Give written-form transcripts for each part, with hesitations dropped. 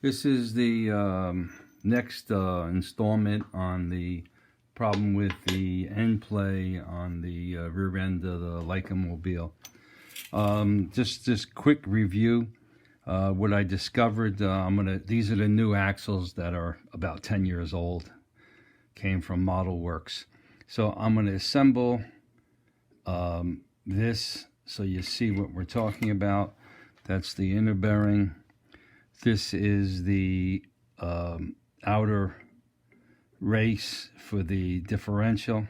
This is the next installment on the problem with the end play on the rear end of the Leica Mobile. Just quick review. What I discovered, these are the new axles that are about 10 years old, came from Model Works. So I'm going to assemble this so you see what we're talking about. That's the inner bearing. This is the outer race for the differential,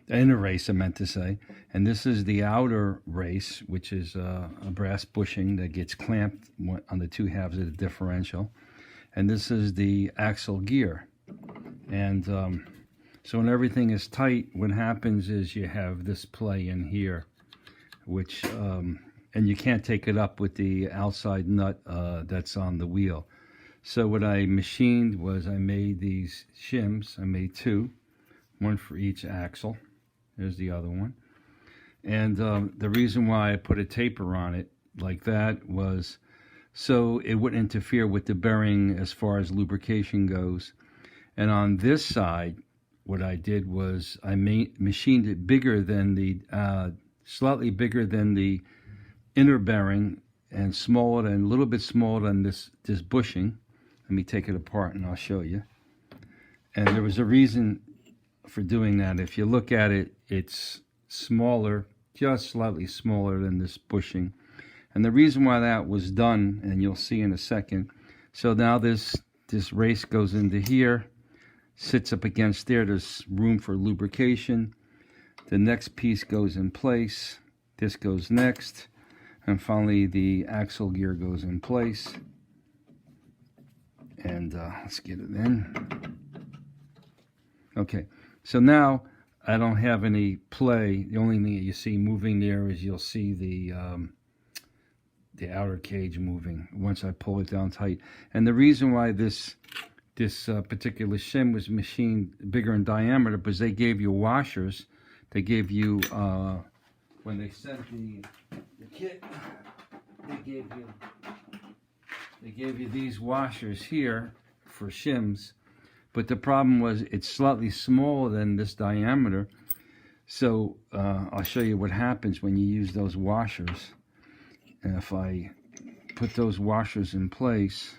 inner race I meant to say, and this is the outer race, which is a brass bushing that gets clamped on the two halves of the differential, and this is the axle gear. And so when everything is tight, what happens is you have this play in here, which and you can't take it up with the outside nut that's on the wheel. So what I machined was I made these shims. I made two, one for each axle. There's the other one. And the reason why I put a taper on it like that was so it wouldn't interfere with the bearing as far as lubrication goes. And on this side, what I did was I machined it bigger than the, slightly bigger than the inner bearing, and smaller and a little bit smaller than this bushing. Let me take it apart and I'll show you. And there was a reason for doing that. If you look at it, it's smaller, just slightly smaller than this bushing. And the reason why that was done, and you'll see in a second. So now this race goes into here, sits up against there. There's room for lubrication. The next piece goes in place. This goes next. And finally, the axle gear goes in place. And let's get it in. Okay, so now I don't have any play. The only thing that you see moving there is you'll see the outer cage moving once I pull it down tight. And the reason why this particular shim was machined bigger in diameter because they gave you washers. They gave you when they sent the kit, they gave you these washers here for shims, but the problem was it's slightly smaller than this diameter. So I'll show you what happens when you use those washers. And if I put those washers in place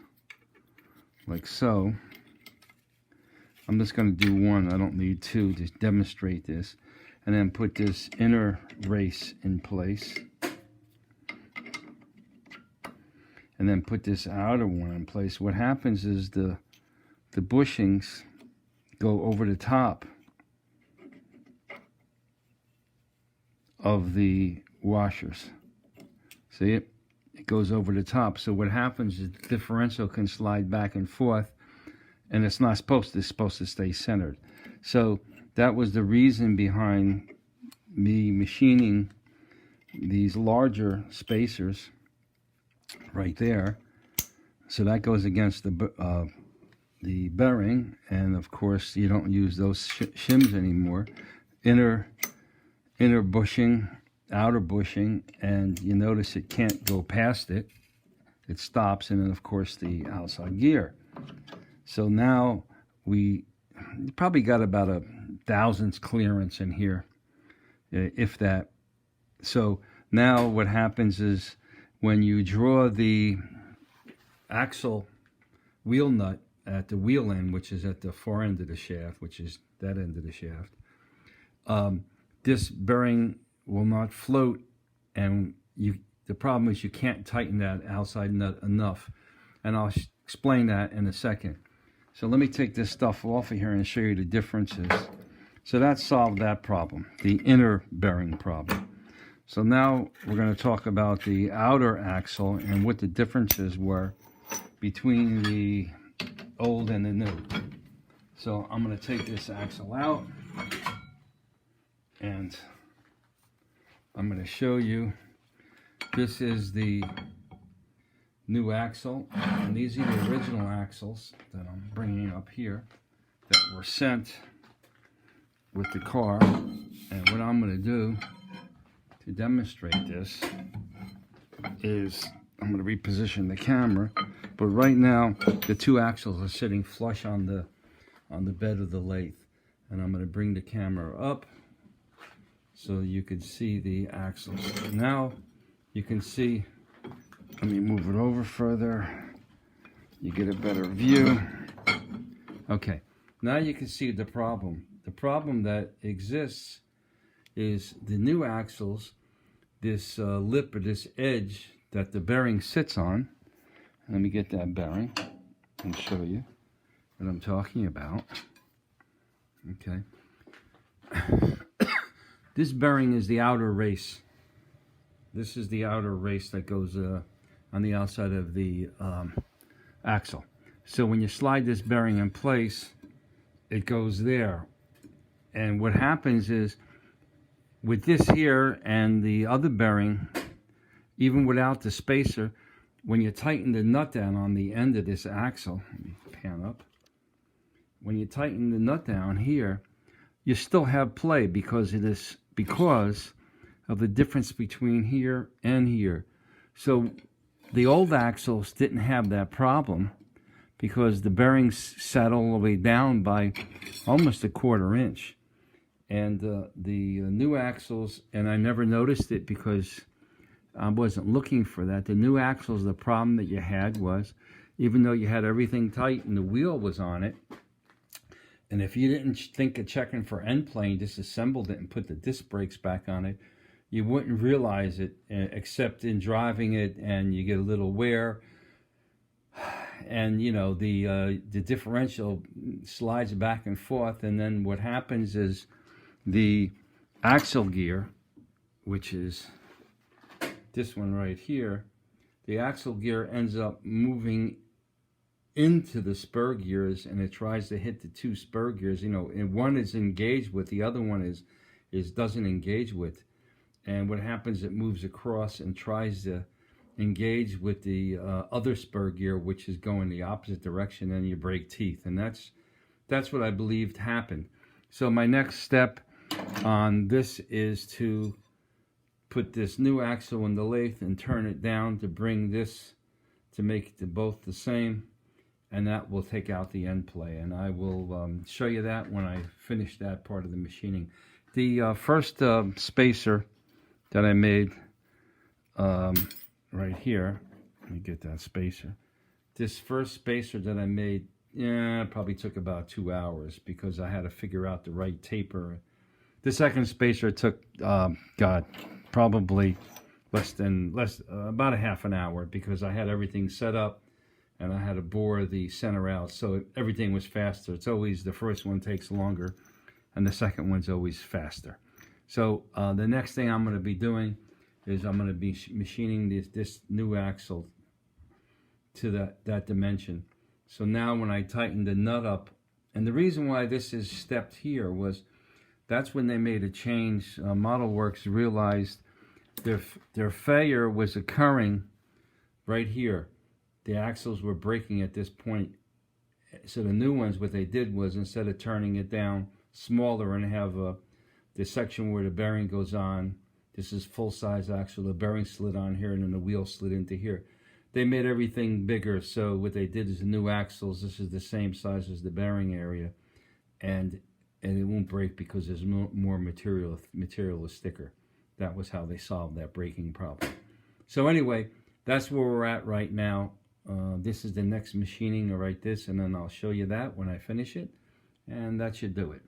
like so, I'm just going to do one. I don't need two to demonstrate this. And then put this inner race in place. And then put this outer one in place. What happens is the bushings go over the top of the washers. See it? It goes over the top. So what happens is the differential can slide back and forth, and it's not supposed to. It's supposed to stay centered. So that was the reason behind me machining these larger spacers right there. So that goes against the bearing, and of course you don't use those shims anymore. Inner bushing, outer bushing, and you notice it can't go past it. It stops, and then of course the outside gear. So now we probably got about a thousandths clearance in here, if that. So now what happens is when you draw the axle wheel nut at the wheel end, which is at the far end of the shaft, which is that end of the shaft, this bearing will not float, and the problem is you can't tighten that outside nut enough, and I'll explain that in a second. So let me take this stuff off of here and show you the differences. So that solved that problem, the inner bearing problem. So now we're going to talk about the outer axle and what the differences were between the old and the new. So I'm going to take this axle out, and I'm going to show you. This is the new axle, and these are the original axles that I'm bringing up here that were sent with the car. And what I'm going to do to demonstrate this is I'm going to reposition the camera But right now, the two axles are sitting flush on the bed of the lathe. And I'm going to bring the camera up so you can see the axles. Now you can see, let me move it over further. You get a better view. Okay, now you can see the problem. The problem that exists is the new axles, this lip or this edge that the bearing sits on. Let me get that bearing and show you what I'm talking about. Okay. This bearing is the outer race. This is the outer race that goes on the outside of the axle. So when you slide this bearing in place, it goes there. And what happens is, with this here and the other bearing, even without the spacer, when you tighten the nut down on the end of this axle, let me pan up. When you tighten the nut down here, you still have play because of the difference between here and here. So the old axles didn't have that problem because the bearings sat all the way down by almost a 1/4 inch. And the new axles, and I never noticed it because I wasn't looking for that. The new axles, the problem that you had was, even though you had everything tight and the wheel was on it, and if you didn't think of checking for end play and disassembled it and put the disc brakes back on it, you wouldn't realize it, except in driving it, and you get a little wear. And you know, the differential slides back and forth, and then what happens is the axle gear, which is this one right here, the axle gear ends up moving into the spur gears, and it tries to hit the two spur gears, you know, and one is engaged with, the other one is doesn't engage with. And what happens, it moves across and tries to engage with the other spur gear, which is going the opposite direction, and you break teeth. And that's what I believed happened. So my next step on this is to put this new axle in the lathe and turn it down to bring this, to make it both the same, and that will take out the end play. And I will show you that when I finish that part of the machining. The first spacer that I made right here, let me get that spacer. This first spacer that I made, probably took about 2 hours because I had to figure out the right taper. The second spacer took, probably about a half an hour because I had everything set up and I had to bore the center out, so everything was faster. It's always the first one takes longer and the second one's always faster. So the next thing I'm going to be doing is I'm going to be machining this new axle to that dimension. So now when I tighten the nut up, and the reason why this is stepped here was, that's when they made a change. Model Works realized their failure was occurring right here. The axles were breaking at this point. So the new ones, what they did was, instead of turning it down smaller and have the section where the bearing goes on, this is full-size axle, the bearing slid on here and then the wheel slid into here. They made everything bigger, so what they did is the new axles, this is the same size as the bearing area, and it won't break because there's more material is thicker. That was how they solved that breaking problem. So anyway, that's where we're at right now. This is the next machining, right this, and then I'll show you that when I finish it, and that should do it.